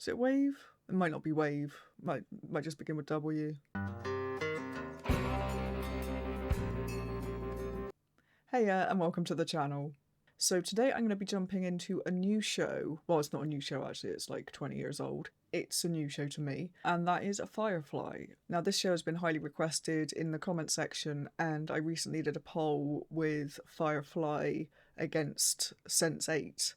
Is it Wave? It might not be Wave. Might just begin with W. Hey, and welcome to the channel. So today I'm going to be jumping into a new show. Well, it's not a new show actually, it's like 20 years old. It's a new show to me, and that is Firefly. Now this show has been highly requested in the comment section, and I recently did a poll with Firefly against Sense8.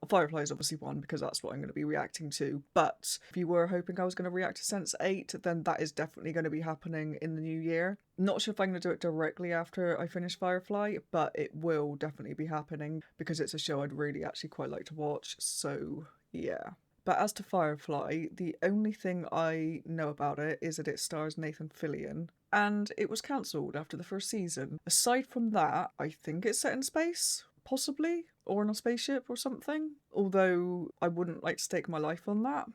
Firefly is obviously one because that's what I'm going to be reacting to, but if you were hoping I was going to react to Sense8, then that is definitely going to be happening in the new year. Not sure if I'm going to do it directly after I finish Firefly, but it will definitely be happening because it's a show I'd really actually quite like to watch, so yeah. But as to Firefly, the only thing I know about it is that it stars Nathan Fillion, and it was cancelled after the first season. Aside from that, I think it's set in space, possibly, or on a spaceship or something, although I wouldn't like to stake my life on that.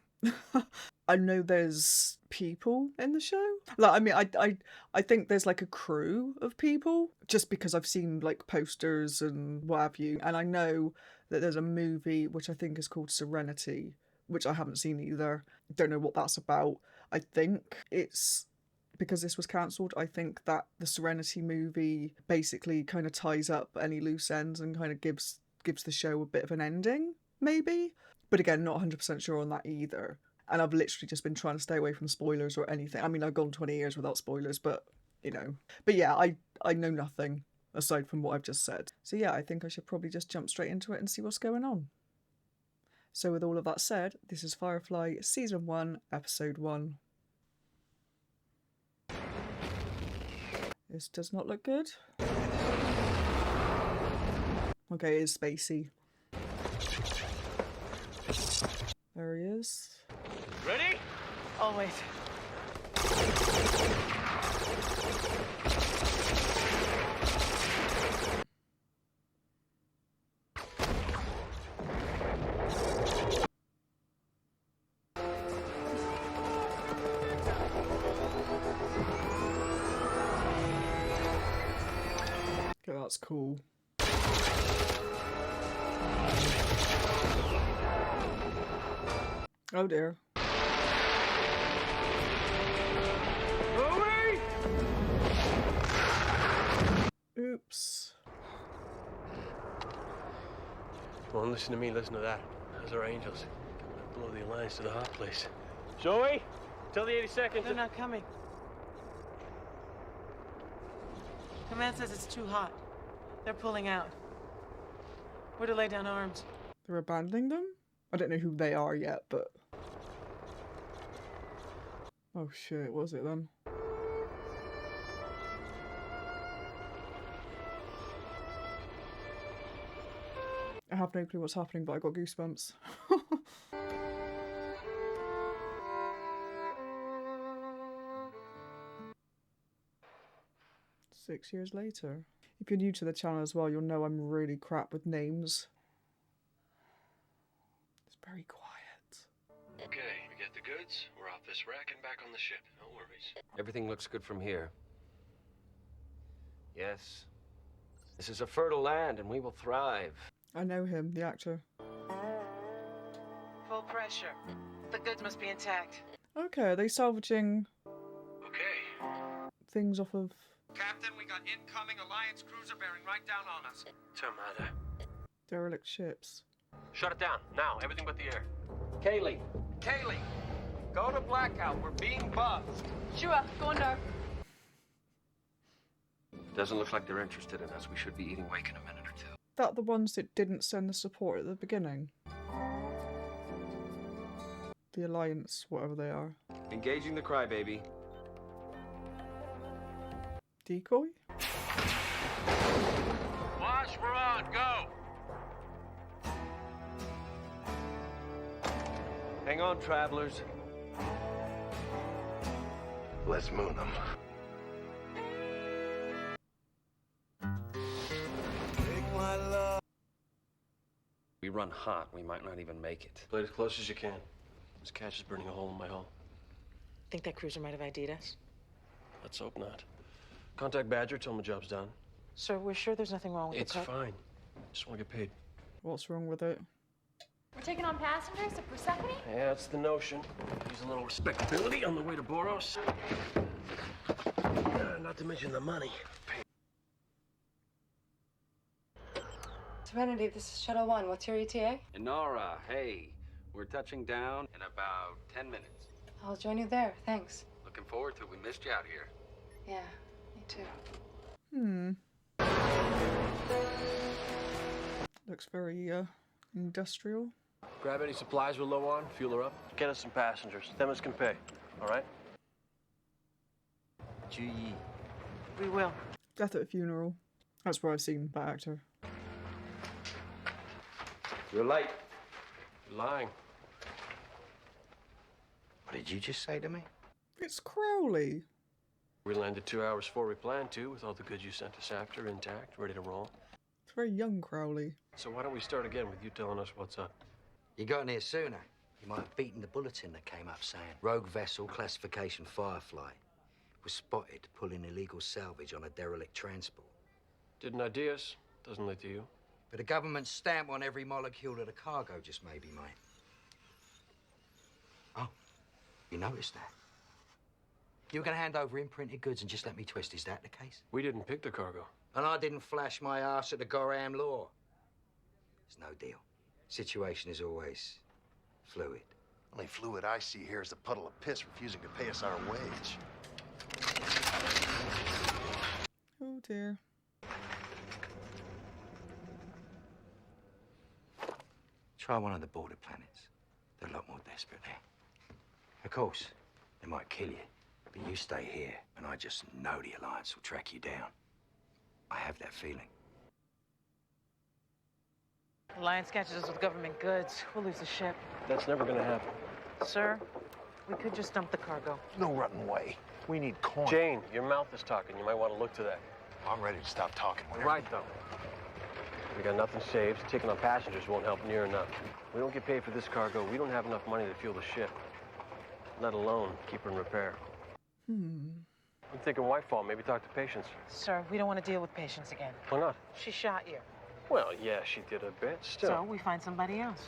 I know there's people in the show. Like, I mean, I think there's like a crew of people, just because I've seen like posters and what have you, and I know that there's a movie which I think is called Serenity, which I haven't seen either. Don't know what that's about. I think it's because this was cancelled. I think that the Serenity movie basically kind of ties up any loose ends and kind of gives the show a bit of an ending, maybe. But again, not 100% sure on that either. And I've literally just been trying to stay away from spoilers or anything. I mean, I've gone 20 years without spoilers, but, you know. But yeah, I know nothing aside from what I've just said. So yeah, I think I should probably just jump straight into it and see what's going on. So with all of that said, this is Firefly Season 1, Episode 1. This does not look good. Okay, it is spacey. There he is. Ready? Always. Okay, that's cool. Oh dear. Louie! Oops. Come on, listen to me, listen to that. Those are angels. Coming to blow the Alliance to the hot place. Zoe, tell the 82nd. They're not coming. Command says it's too hot. They're pulling out. We're to lay down arms. They're abandoning them? I don't know who they are yet, but... Oh shit, what was it then? I have no clue what's happening, but I got goosebumps. 6 years later. If you're new to the channel as well, you'll know I'm really crap with names. It's very quiet. Okay, we get the goods, we're off this wreck and back on the ship. No worries. Everything looks good from here. Yes. This is a fertile land and we will thrive. I know him, the actor. Full pressure. The goods must be intact. Okay, are they salvaging Okay. things off of... Captain, we got incoming Alliance cruiser bearing right down on us. Tomada. derelict ships? Shut it down, now, everything but the air. Kaylee, go to blackout, we're being buzzed. Sure, go under. Doesn't look like they're interested in us, we should be eating wake in a minute or two. That the ones that didn't send the support at the beginning? The Alliance, whatever they are. Engaging the crybaby. Decoy? Wash, we're on, go! Hang on, travelers. Let's moon them. We run hot, we might not even make it. Play it as close as you can. This catch is burning a hole in my hull. Think that cruiser might have ID'd us? Let's hope not. Contact Badger, tell him the job's done. Sir, we're sure there's nothing wrong with It's the car. fine. Just want to get paid. What's wrong with it? We're taking on passengers to Persephone? Yeah, that's the notion. Use a little respectability on the way to Boros. Not to mention the money. Serenity, this is Shuttle 1. What's your ETA? Nora, hey. We're touching down in about 10 minutes. I'll join you there. Thanks. Looking forward to it. We missed you out here. Yeah, me too. Looks very industrial. Grab any supplies we're low on, fuel her up. Get us some passengers. Them as can pay. All right? Gee. We will. Death at a Funeral. That's where I've seen that actor. You're late. You're lying. What did you just say to me? It's Crowley. We landed 2 hours before we planned to, with all the goods you sent us after intact, ready to roll. It's very young Crowley. So why don't we start again with you telling us what's up? You got here sooner. You might have beaten the bulletin that came up saying rogue vessel classification Firefly was spotted pulling illegal salvage on a derelict transport. Didn't ideas? Doesn't lead to you. But a government stamp on every molecule of the cargo just maybe, mate. Oh, you noticed that? You were going to hand over imprinted goods and just let me twist. Is that the case? We didn't pick the cargo. And I didn't flash my ass at the Gorham law. It's no deal. Situation is always fluid. Only fluid I see here is a puddle of piss refusing to pay us our wage. Oh dear. Try one of the border planets. They're a lot more desperate there. Of course, they might kill you, but you stay here, and I just know the Alliance will track you down. I have that feeling. Alliance catches us with government goods. We'll lose the ship. That's never gonna happen. Sir, we could just dump the cargo. No rotten way. We need coin. Jane, your mouth is talking. You might want to look to that. I'm ready to stop talking. Right, though. We got nothing saved. Taking on passengers won't help near enough. We don't get paid for this cargo. We don't have enough money to fuel the ship. Let alone keep her in repair. I'm thinking Whitefall. Maybe talk to Patience. Sir, we don't want to deal with Patience again. Why not? She shot you. Well, yeah, she did a bit. Still. So we find somebody else.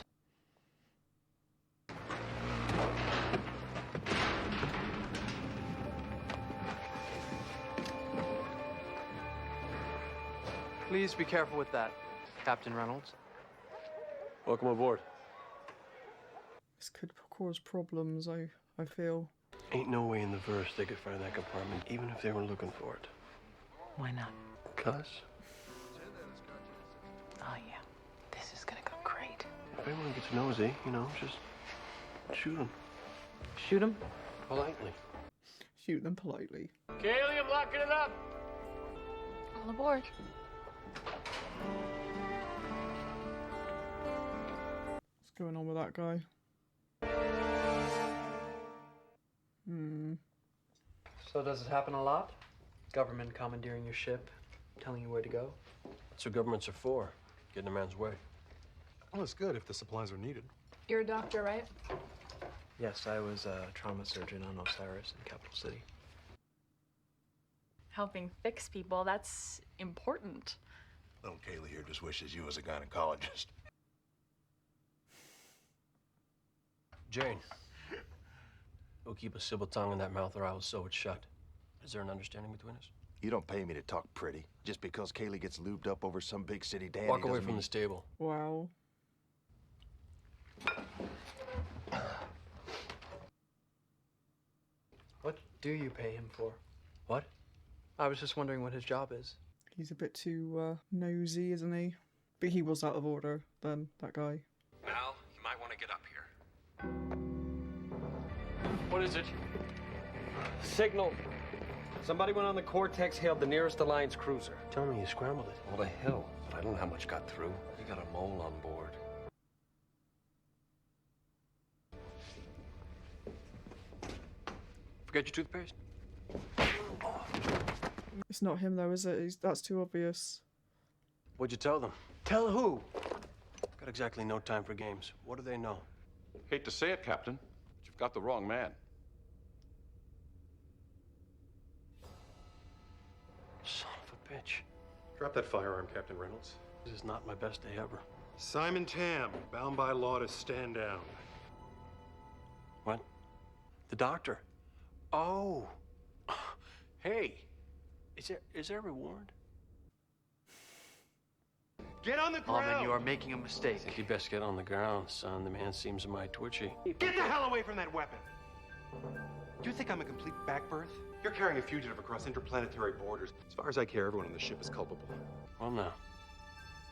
Please be careful with that, Captain Reynolds. Welcome aboard. This could cause problems, I feel. Ain't no way in the verse they could find that compartment, even if they were looking for it. Why not? 'Cause Oh, yeah. This is gonna go great. if anyone gets nosy, you know, just shoot them. Shoot him? Politely. Shoot them politely. Kaylee, I'm locking it up! All aboard. What's going on with that guy? So does it happen a lot? Government commandeering your ship, telling you where to go? That's what governments are for. Getting a man's way. Well, it's good if the supplies are needed. You're a doctor, right? Yes, I was a trauma surgeon on Osiris in Capital City. Helping fix people, that's important. Little Kaylee here just wishes you was a gynecologist. Jane. We'll keep a civil tongue in that mouth or I will sew it shut. Is there an understanding between us? You don't pay me to talk pretty. Just because Kaylee gets lubed up over some big city dandy Walk away doesn't from mean... this table. Wow. What do you pay him for? What? I was just wondering what his job is. He's a bit too nosy, isn't he? But he was out of order then, that guy. Mal, you might want to get up here. What is it? Signal. Somebody went on the Cortex, hailed the nearest Alliance cruiser. Tell me you scrambled it. Well, the hell. But I don't know how much got through. You got a mole on board. Forget your toothpaste? It's not him though, is it? That's too obvious. What'd you tell them? Tell who? Got exactly no time for games. What do they know? Hate to say it, Captain, but you've got the wrong man. Son of a bitch. Drop that firearm, Captain Reynolds. This is not my best day ever. Simon Tam, bound by law to stand down. What? The doctor? Oh. Hey. Is there a reward? Get on the ground! Alman, you are making a mistake. I think you best get on the ground, son. The man seems mighty twitchy. Get the hell away from that weapon! Do you think I'm a complete backbirth? You're carrying a fugitive across interplanetary borders. As far as I care, everyone on the ship is culpable. Well, now.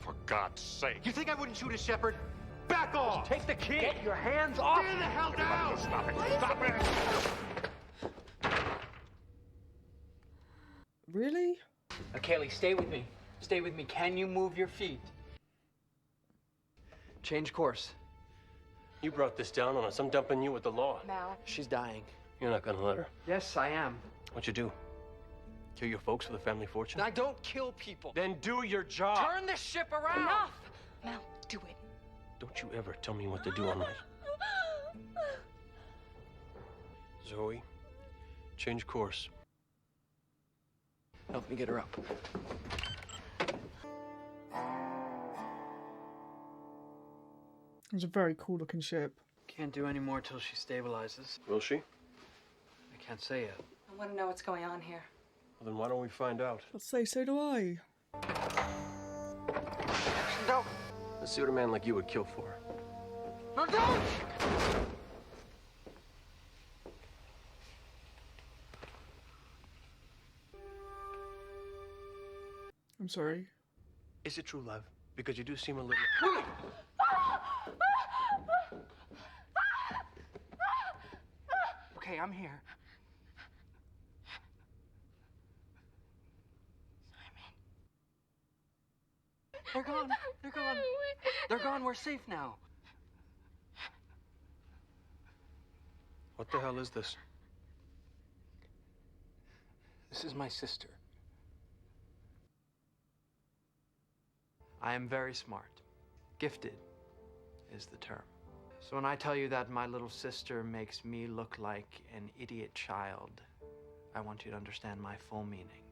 For God's sake. You think I wouldn't shoot a shepherd? Back off! Take the key! Get your hands off! Stand the hell down! Stop it! Stop it! Really? Kaylee, stay with me. Stay with me. Can you move your feet? Change course. You brought this down on us. I'm dumping you with the law. Mal. She's dying. You're not gonna let her. Yes, I am. What'd you do? Kill your folks for the family fortune? I don't kill people. Then do your job. Turn this ship around. Enough! Mal, do it. Don't you ever tell me what to do on my... Zoe, change course. Help me get her up. It was a very cool looking ship. Can't do any more till she stabilizes. Will she? I can't say yet. I want to know what's going on here. Well, then why don't we find out? Let's say so do I. No! Let's see what a man like you would kill for. No, don't! I'm sorry. Is it true love? Because you do seem a little... Okay, I'm here. They're gone. They're gone. They're gone. We're safe now. What the hell is this? This is my sister. I am very smart. Gifted is the term. So when I tell you that my little sister makes me look like an idiot child, I want you to understand my full meaning.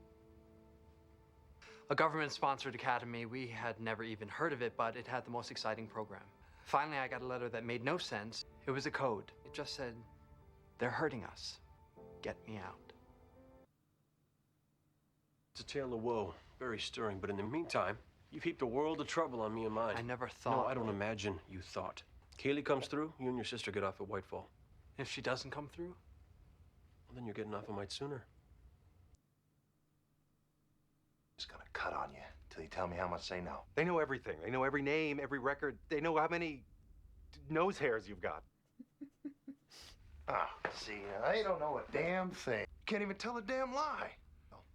A government-sponsored academy, we had never even heard of it, but it had the most exciting program. Finally, I got a letter that made no sense. It was a code. It just said, "They're hurting us. Get me out." It's a tale of woe. Very stirring, but in the meantime, you've heaped a world of trouble on me and mine. I never thought... No, I don't imagine you thought. Kaylee comes through, you and your sister get off at Whitefall. If she doesn't come through? Well, then you're getting off a mite sooner. Just gonna cut on you till you tell me how much they know. They know everything. They know every name, every record. They know how many nose hairs you've got. See, they don't know a damn thing. Can't even tell a damn lie.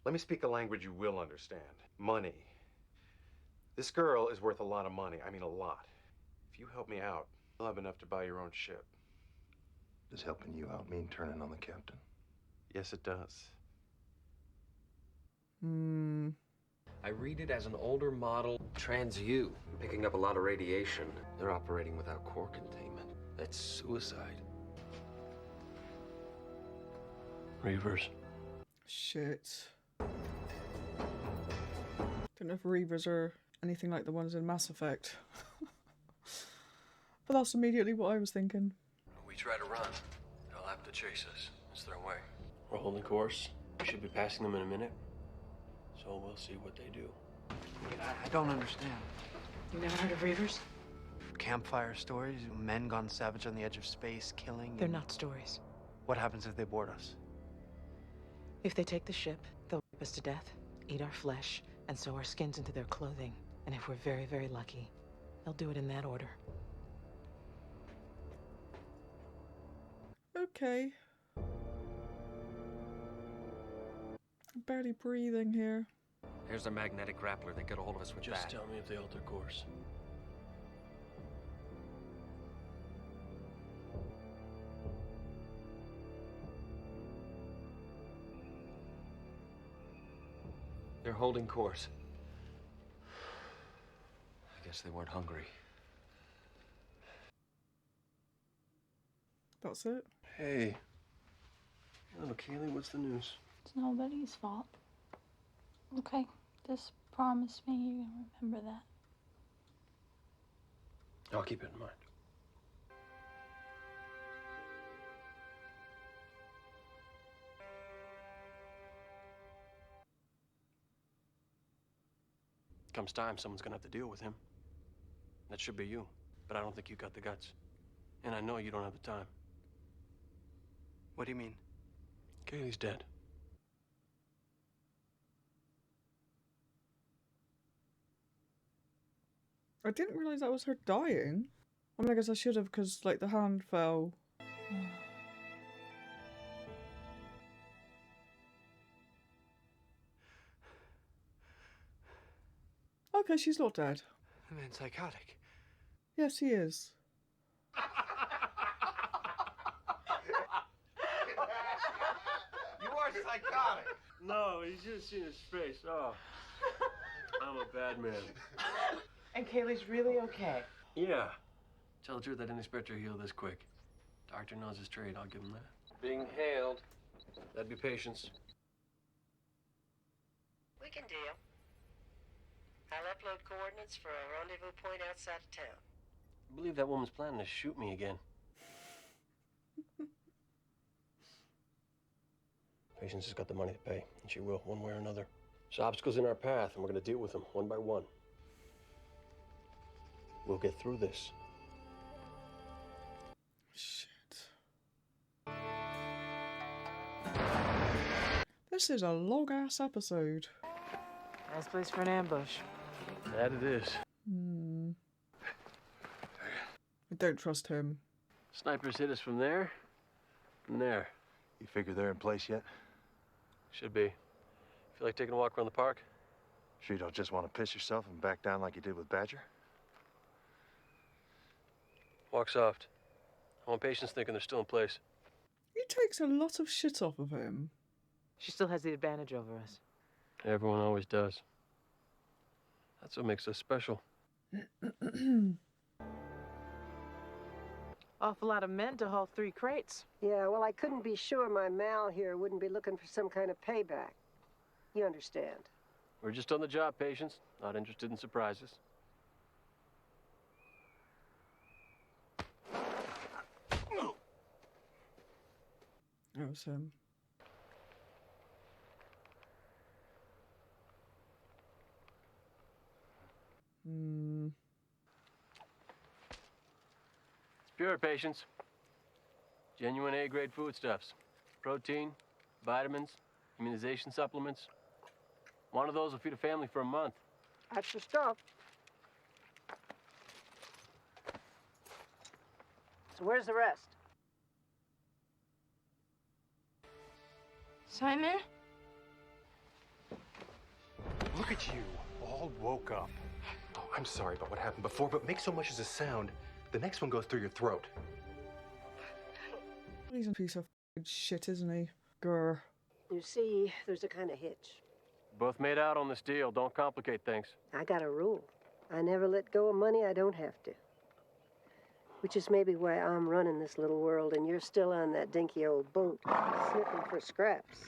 Let me speak a language you will understand. Money. This girl is worth a lot of money. I mean, a lot. If you help me out, you'll have enough to buy your own ship. Does helping you out mean turning on the captain? Yes, it does. I read it as an older model trans-U, picking up a lot of radiation. They're operating without core containment. That's suicide. Reavers. Shit. Don't know if Reavers are anything like the ones in Mass Effect. But that's immediately what I was thinking. We try to run. They'll have to chase us. It's their way. We're holding course. We should be passing them in a minute. So we'll see what they do. I don't understand. You never heard of Reavers? Campfire stories, men gone savage on the edge of space, killing. They're not stories. What happens if they board us? If they take the ship, they'll rip us to death, eat our flesh, and sew our skins into their clothing. And if we're very, very lucky, they'll do it in that order. Okay. I'm barely breathing here. Here's a magnetic grappler. They get a hold of us with Just that. tell me if they alter course. They're holding course. I guess they weren't hungry. That's it. Hey. Little Kaylee, what's the news? It's nobody's fault. Okay, just promise me you're gonna remember that. I'll keep it in mind. Comes time, someone's gonna have to deal with him. That should be you, but I don't think you got the guts. And I know you don't have the time. What do you mean? Kaylee's dead. I didn't realize that was her dying. I mean, I guess I should have, because, like, the hand fell. Okay, she's not dead. The man's psychotic. Yes, he is. You are psychotic. No, he's just seen his face. Oh, I'm a bad man. And Kaylee's really okay. Yeah. Tell the truth, I didn't expect her to heal this quick. Doctor knows his trade, I'll give him that. Being hailed. That'd be patience. We can deal. I'll upload coordinates for a rendezvous point outside of town. I believe that woman's planning to shoot me again. Patience has got the money to pay, and she will, one way or another. There's obstacles in our path, and we're gonna deal with them one by one. We'll get through this. Shit. This is a long-ass episode. Nice place for an ambush. That it is. I don't trust him. Snipers hit us from there, and there. You figure they're in place yet? Should be. Feel like taking a walk around the park? Sure you don't just want to piss yourself and back down like you did with Badger? Walk soft. I want Patience thinking they're still in place. He takes a lot of shit off of him. She still has the advantage over us. Everyone always does. That's what makes us special. Awful lot of men to haul 3 crates. Yeah, well, I couldn't be sure my Mal here wouldn't be looking for some kind of payback. You understand? We're just on the job, Patience. Not interested in surprises. That was him. It's pure, Patience. Genuine A-grade foodstuffs. Protein, vitamins, immunization supplements. One of those will feed a family for a month. That's the stuff. So where's the rest? Simon? Look at you, all woke up. Oh, I'm sorry about what happened before, but make so much as a sound, the next one goes through your throat. He's a piece of shit, isn't he? Grr. You see, there's a kind of hitch. Both made out on this deal. Don't complicate things. I got a rule. I never let go of money I don't have to. Which is maybe why I'm running this little world and you're still on that dinky old boat, sniffing for scraps.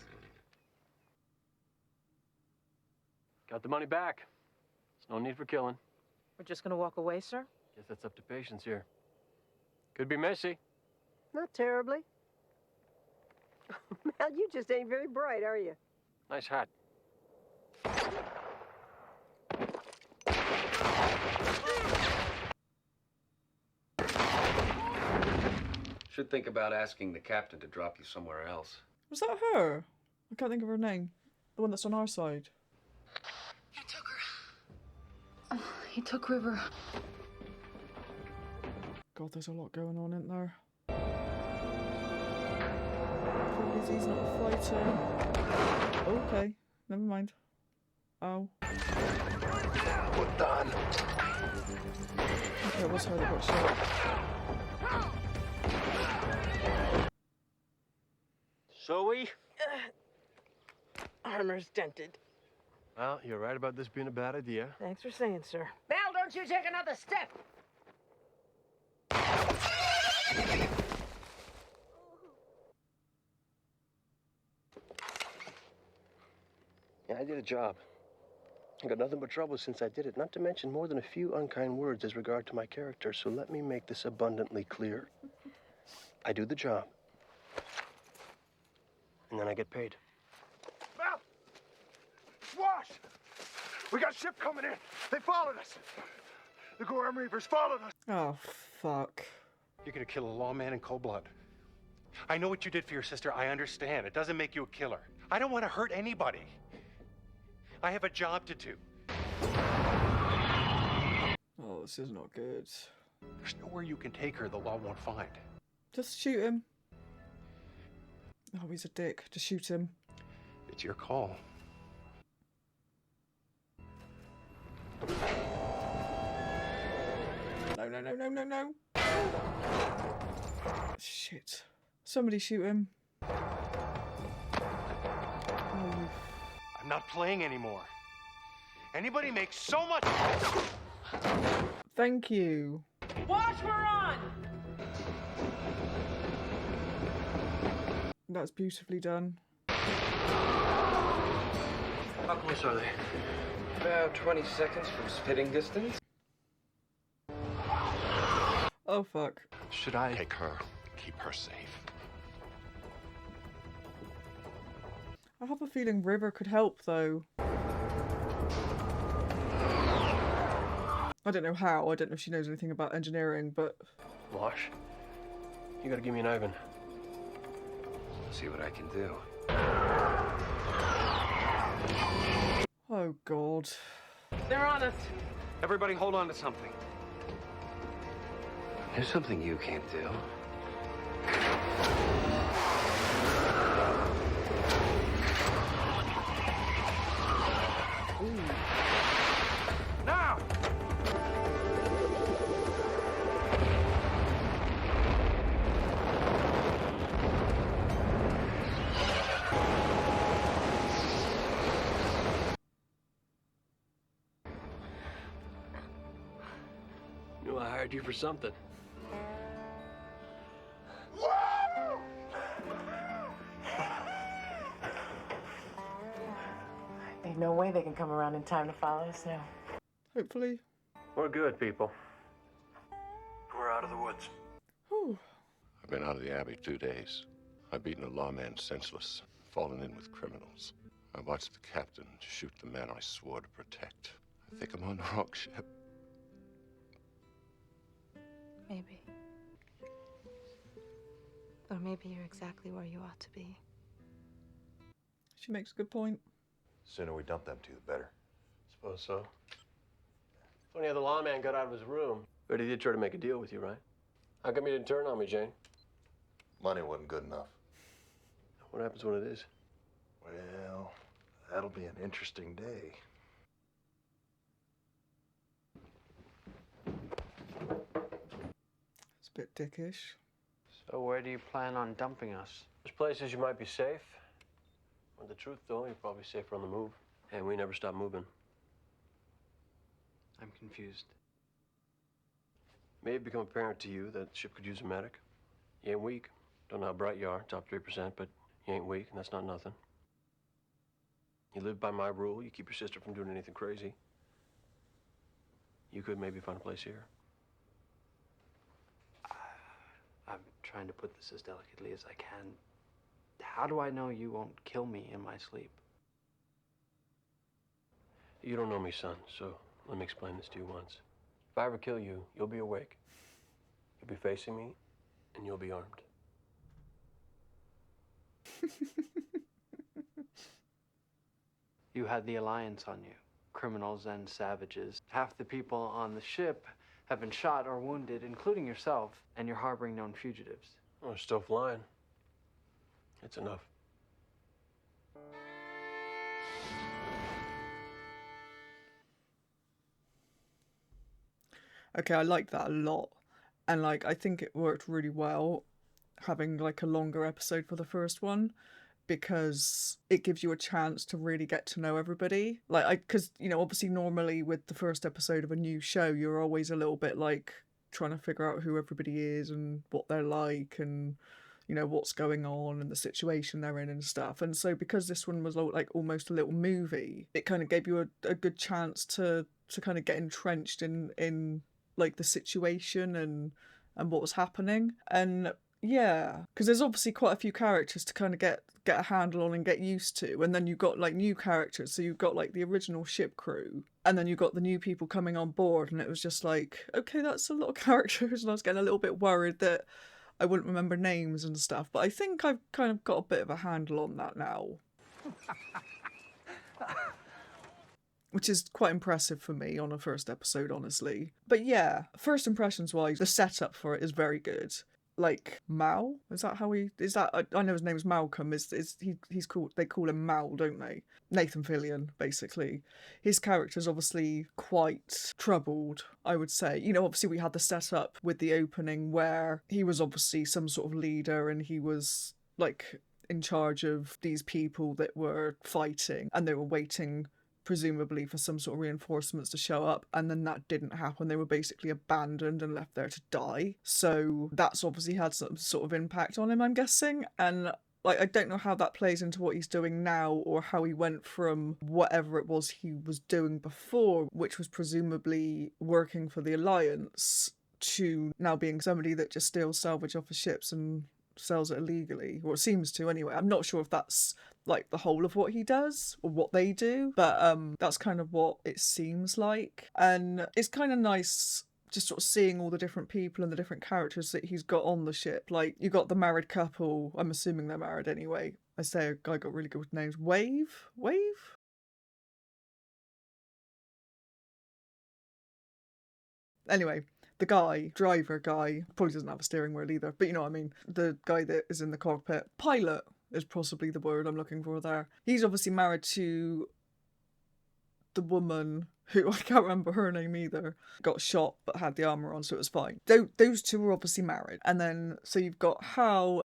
Got the money back. There's no need for killing. We're just gonna walk away, sir? Guess that's up to Patience here. Could be messy. Not terribly. Mal, you just ain't very bright, are you? Nice hat. Should think about asking the captain to drop you somewhere else. Was that her? I can't think of her name. The one that's on our side. He took her. He took River. God, there's a lot going on, isn't there? Probably he's not a fighter. Okay, never mind. Oh. Well done. Okay, it was her that got shot. Zoe? Armor's dented. Well, you're right about this being a bad idea. Thanks for saying, sir. Mal, don't you take another step! Yeah, I did a job. I got nothing but trouble since I did it, not to mention more than a few unkind words as regard to my character, so let me make this abundantly clear. I do the job, and then I get paid. Mal! Wash! We got a ship coming in. They followed us. The Gorham Reapers followed us. Oh, fuck. You're gonna kill a lawman in cold blood. I know what you did for your sister. I understand. It doesn't make you a killer. I don't want to hurt anybody. I have a job to do. Oh, this is not good. There's nowhere you can take her the law won't find. Just shoot him. Oh, he's a dick. Just shoot him. It's your call. No, no, no, no, no, no. Shit. Somebody shoot him. Oh. I'm not playing anymore. Anybody makes so much. Thank you. Watch, we're on! That's beautifully done. How close are they? About 20 seconds from spitting distance. Oh, fuck. Should I Take her. Keep her safe. I have a feeling River could help, though. I don't know how. I don't know if she knows anything about engineering, but... Wash, you gotta give me an Ivan. See what I can do. Oh, God. They're on us. Everybody hold on to something. There's something you can't do. now? Knew I hired you for something. Ain't no way they can come around in time to follow us now. Hopefully. We're good, people. We're out of the woods. Whew. I've been out of the Abbey 2 days. I've beaten a lawman senseless, fallen in with criminals. I watched the captain shoot the man I swore to protect. I think I'm on the wrong ship. Maybe. Or maybe you're exactly where you ought to be. She makes a good point. Sooner we dump them two, the better. Suppose so. Funny how the lawman got out of his room. But he did try to make a deal with you, right? How come you didn't turn on me, Jane? Money wasn't good enough. What happens when it is? Well, that'll be an interesting day. It's a bit dickish. So where do you plan on dumping us? There's places you might be safe. Well, the truth, though, you're probably safer on the move. And we never stop moving. I'm confused. May have become apparent to you that the ship could use a medic. You ain't weak. Don't know how bright you are, top 3%, but you ain't weak, and that's not nothing. You live by my rule. You keep your sister from doing anything crazy. You could maybe find a place here. I'm trying to put this as delicately as I can. How do I know you won't kill me in my sleep? You don't know me, son, so let me explain this to you once. If I ever kill you, you'll be awake. You'll be facing me, and you'll be armed. You had the Alliance on you. Criminals and savages. Half the people on the ship have been shot or wounded, including yourself, and you're harboring known fugitives. Oh, we're still flying. It's enough. Okay, I like that a lot. And, like, I think it worked really well having, like, a longer episode for the first one, because it gives you a chance to really get to know everybody. Like, because, you know, obviously normally with the first episode of a new show, you're always a little bit, like, trying to figure out who everybody is and what they're like and, you know, what's going on and the situation they're in and stuff. And so because this one was like almost a little movie, it kind of gave you a good chance to kind of get entrenched in like the situation and what was happening. And yeah, because there's obviously quite a few characters to kind of get a handle on and get used to, and then you've got like new characters, so you've got like the original ship crew, and then you've got the new people coming on board, and it was just like, okay, that's a lot of characters, and I was getting a little bit worried that I wouldn't remember names and stuff, but I think I've kind of got a bit of a handle on that now. Which is quite impressive for me on a first episode, honestly. But yeah, first impressions wise, the setup for it is very good. Like Mal, is that how he is? That I know his name's Malcolm. He's called? They call him Mal, don't they? Nathan Fillion, basically. His character's obviously quite troubled, I would say. You know, obviously we had the setup with the opening where he was obviously some sort of leader and he was like in charge of these people that were fighting and they were waiting presumably for some sort of reinforcements to show up, and then that didn't happen. They were basically abandoned and left there to die. So that's obviously had some sort of impact on him, I'm guessing. And like, I don't know how that plays into what he's doing now, or how he went from whatever it was he was doing before, which was presumably working for the Alliance, to now being somebody that just steals salvage off of ships and sells it illegally, or it seems to anyway. I'm not sure if that's like the whole of what he does or what they do, but that's kind of what it seems like. And it's kind of nice just sort of seeing all the different people and the different characters that he's got on the ship. Like, you got the married couple, I'm assuming they're married anyway. I say a guy got really good with names. Wave? Anyway, the guy, driver guy, probably doesn't have a steering wheel either, but you know what I mean. The guy that is in the cockpit. Pilot is possibly the word I'm looking for there. He's obviously married to the woman who, I can't remember her name either, got shot but had the armour on, so it was fine. Those two were obviously married. And then, so you've got Hal,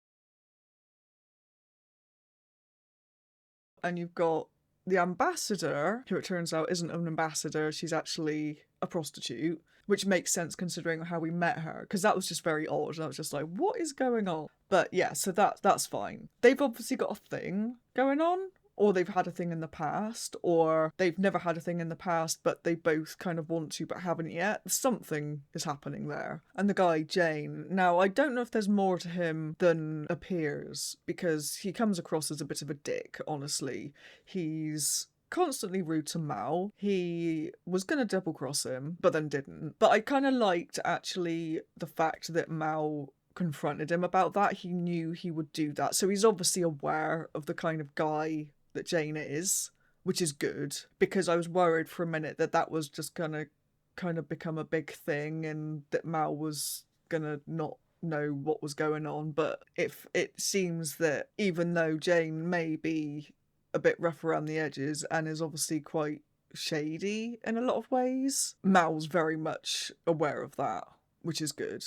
and you've got the ambassador, who it turns out isn't an ambassador, she's actually a prostitute, which makes sense considering how we met her, because that was just very odd. I was just like, what is going on? But yeah, so that's fine. They've obviously got a thing going on, or they've had a thing in the past, or they've never had a thing in the past, but they both kind of want to but haven't yet. Something is happening there. And the guy, Jane, now I don't know if there's more to him than appears, because he comes across as a bit of a dick, honestly. He's constantly rude to Mal. He was going to double cross him, but then didn't. But I kind of liked, actually, the fact that Mal confronted him about that. He knew he would do that. So he's obviously aware of the kind of guy that Jane is, which is good, because I was worried for a minute that that was just going to kind of become a big thing and that Mal was going to not know what was going on. But if it seems that even though Jane may be a bit rough around the edges and is obviously quite shady in a lot of ways, Mal's very much aware of that, which is good.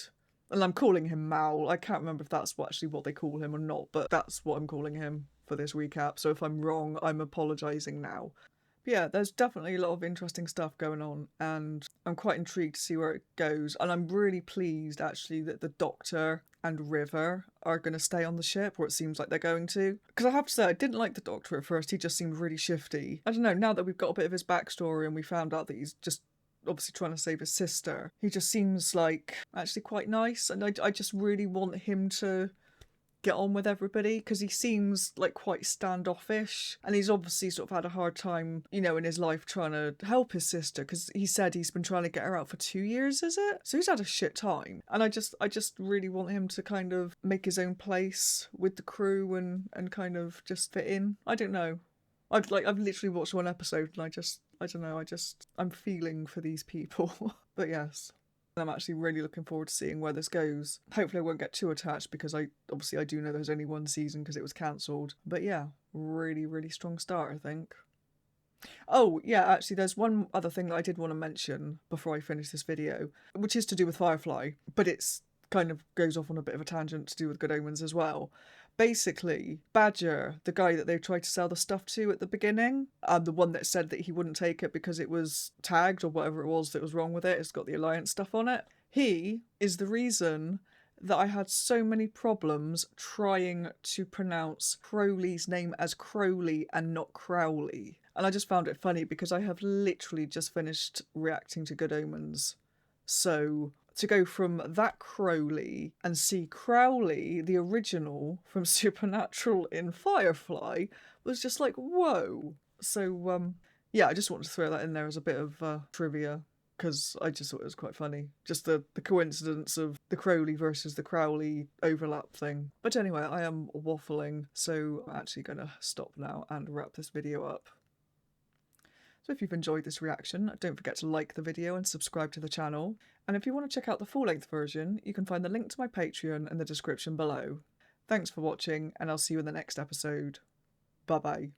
And I'm calling him Mal. I can't remember if that's actually what they call him or not, but that's what I'm calling him for this recap. So if I'm wrong, I'm apologising now. But yeah, there's definitely a lot of interesting stuff going on, and I'm quite intrigued to see where it goes. And I'm really pleased, actually, that the Doctor and River are going to stay on the ship, or it seems like they're going to. Because I have to say, I didn't like the Doctor at first. He just seemed really shifty. I don't know, now that we've got a bit of his backstory and we found out that he's just obviously trying to save his sister, he just seems like actually quite nice, and I just really want him to get on with everybody, because he seems like quite standoffish, and he's obviously sort of had a hard time, you know, in his life trying to help his sister, because he said he's been trying to get her out for 2 years, is it? So he's had a shit time, and I just really want him to kind of make his own place with the crew and kind of just fit in. I don't know. I've literally watched one episode and I don't know, I'm feeling for these people. But yes, I'm actually really looking forward to seeing where this goes. Hopefully I won't get too attached, because I do know there's only one season because it was cancelled. But yeah, really, really strong start, I think. Oh, yeah, actually there's one other thing that I did want to mention before I finish this video, which is to do with Firefly, but it's kind of goes off on a bit of a tangent to do with Good Omens as well. Basically, Badger, the guy that they tried to sell the stuff to at the beginning, the one that said that he wouldn't take it because it was tagged or whatever it was that was wrong with it, it's got the Alliance stuff on it, he is the reason that I had so many problems trying to pronounce Crowley's name as Crowley and not Crowley. And I just found it funny because I have literally just finished reacting to Good Omens. So to go from that Crowley and see Crowley, the original from Supernatural in Firefly, was just like, whoa. So, yeah, I just wanted to throw that in there as a bit of trivia, because I just thought it was quite funny. Just the coincidence of the Crowley versus the Crowley overlap thing. But anyway, I am waffling, so I'm actually going to stop now and wrap this video up. So if you've enjoyed this reaction, don't forget to like the video and subscribe to the channel. And if you want to check out the full-length version, you can find the link to my Patreon in the description below. Thanks for watching, and I'll see you in the next episode. Bye-bye.